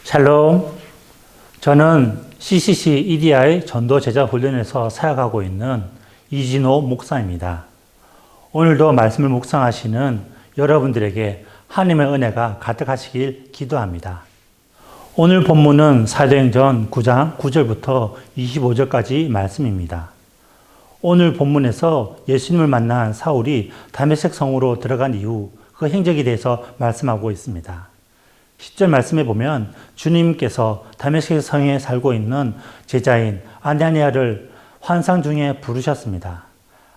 샬롬. 저는 CCC EDI 전도 제자 훈련에서 사역하고 있는 이진호 목사입니다. 오늘도 말씀을 묵상하시는 여러분들에게 하나님의 은혜가 가득하시길 기도합니다. 오늘 본문은 사도행전 9장 9절부터 25절까지 말씀입니다. 오늘 본문에서 예수님을 만난 사울이 다메섹 성으로 들어간 이후 그 행적에 대해서 말씀하고 있습니다. 10절 말씀에 보면 주님께서 다메섹 성에 살고 있는 제자인 아나니아를 환상 중에 부르셨습니다.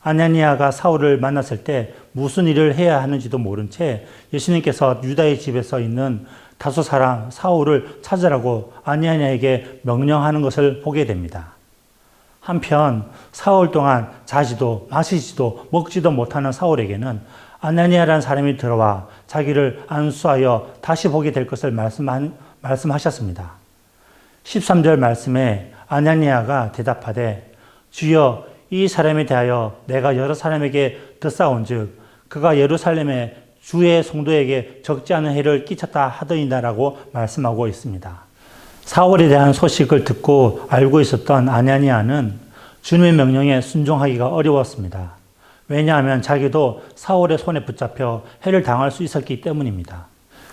아나니아가 사울을 만났을 때 무슨 일을 해야 하는지도 모른 채 예수님께서 유다의 집에서 있는 다소 사람 사울을 찾으라고 아나니아에게 명령하는 것을 보게 됩니다. 한편 사흘 동안 자지도 마시지도 먹지도 못하는 사울에게는 아나니아라는 사람이 들어와 자기를 안수하여 다시 보게 될 것을 말씀하셨습니다. 13절 말씀에 아나니아가 대답하되 주여 이 사람에 대하여 내가 여러 사람에게 듣사온즉 그가 예루살렘에 주의 성도에게 적지 않은 해를 끼쳤다 하더이다라고 말씀하고 있습니다. 사울에 대한 소식을 듣고 알고 있었던 아나니아는 주님의 명령에 순종하기가 어려웠습니다. 왜냐하면 자기도 사울의 손에 붙잡혀 해를 당할 수 있었기 때문입니다.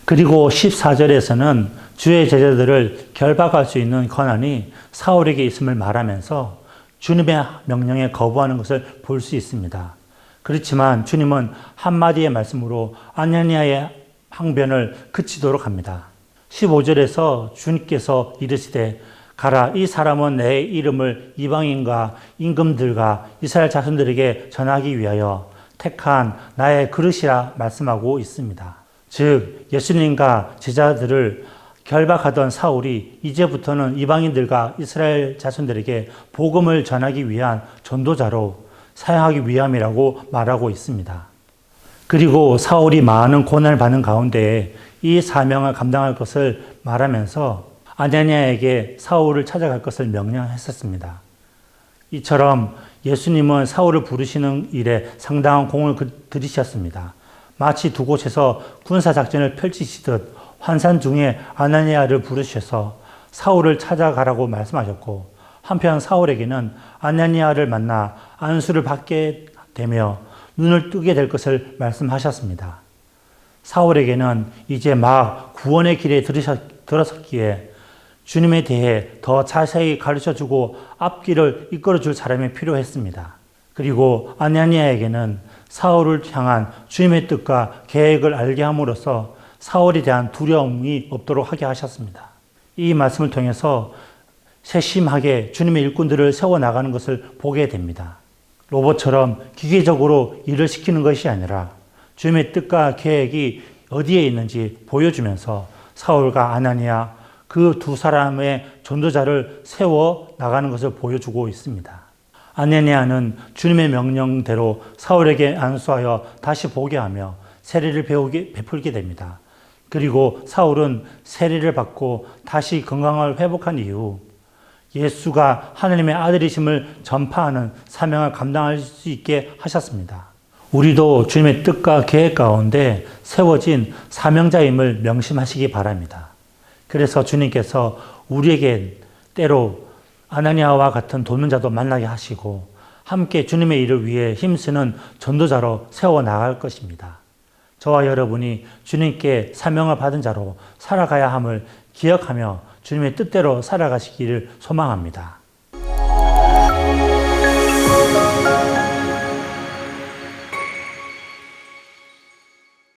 그리고 14절에서는 주의 제자들을 결박할 수 있는 권한이 사울에게 있음을 말하면서 주님의 명령에 거부하는 것을 볼 수 있습니다. 그렇지만 주님은 한마디의 말씀으로 아나니아의 항변을 그치도록 합니다. 15절에서 주님께서 이르시되 가라, 이 사람은 내 이름을 이방인과 임금들과 이스라엘 자손들에게 전하기 위하여 택한 나의 그릇이라 말씀하고 있습니다. 즉 예수님과 제자들을 결박하던 사울이 이제부터는 이방인들과 이스라엘 자손들에게 복음을 전하기 위한 전도자로 사용하기 위함이라고 말하고 있습니다. 그리고 사울이 많은 고난을 받는 가운데 이 사명을 감당할 것을 말하면서 아나니아에게 사울을 찾아갈 것을 명령했었습니다. 이처럼 예수님은 사울을 부르시는 일에 상당한 공을 들이셨습니다. 마치 두 곳에서 군사작전을 펼치시듯 환상 중에 아나니아를 부르셔서 사울을 찾아가라고 말씀하셨고, 한편 사울에게는 아나니아를 만나 안수를 받게 되며 눈을 뜨게 될 것을 말씀하셨습니다. 사울에게는 이제 막 구원의 길에 들어섰기에 주님에 대해 더 자세히 가르쳐주고 앞길을 이끌어줄 사람이 필요했습니다. 그리고 아나니아에게는 사울을 향한 주님의 뜻과 계획을 알게 함으로써 사울에 대한 두려움이 없도록 하게 하셨습니다. 이 말씀을 통해서 세심하게 주님의 일꾼들을 세워나가는 것을 보게 됩니다. 로봇처럼 기계적으로 일을 시키는 것이 아니라 주님의 뜻과 계획이 어디에 있는지 보여주면서 사울과 아나니아 그 두 사람의 전도자를 세워 나가는 것을 보여주고 있습니다. 아나니아는 주님의 명령대로 사울에게 안수하여 다시 보게 하며 세례를 베풀게 됩니다. 그리고 사울은 세례를 받고 다시 건강을 회복한 이후 예수가 하나님의 아들이심을 전파하는 사명을 감당할 수 있게 하셨습니다. 우리도 주님의 뜻과 계획 가운데 세워진 사명자임을 명심하시기 바랍니다. 그래서 주님께서 우리에게 때로 아나니아와 같은 도면자도 만나게 하시고 함께 주님의 일을 위해 힘쓰는 전도자로 세워나갈 것입니다. 저와 여러분이 주님께 사명을 받은 자로 살아가야 함을 기억하며 주님의 뜻대로 살아가시기를 소망합니다.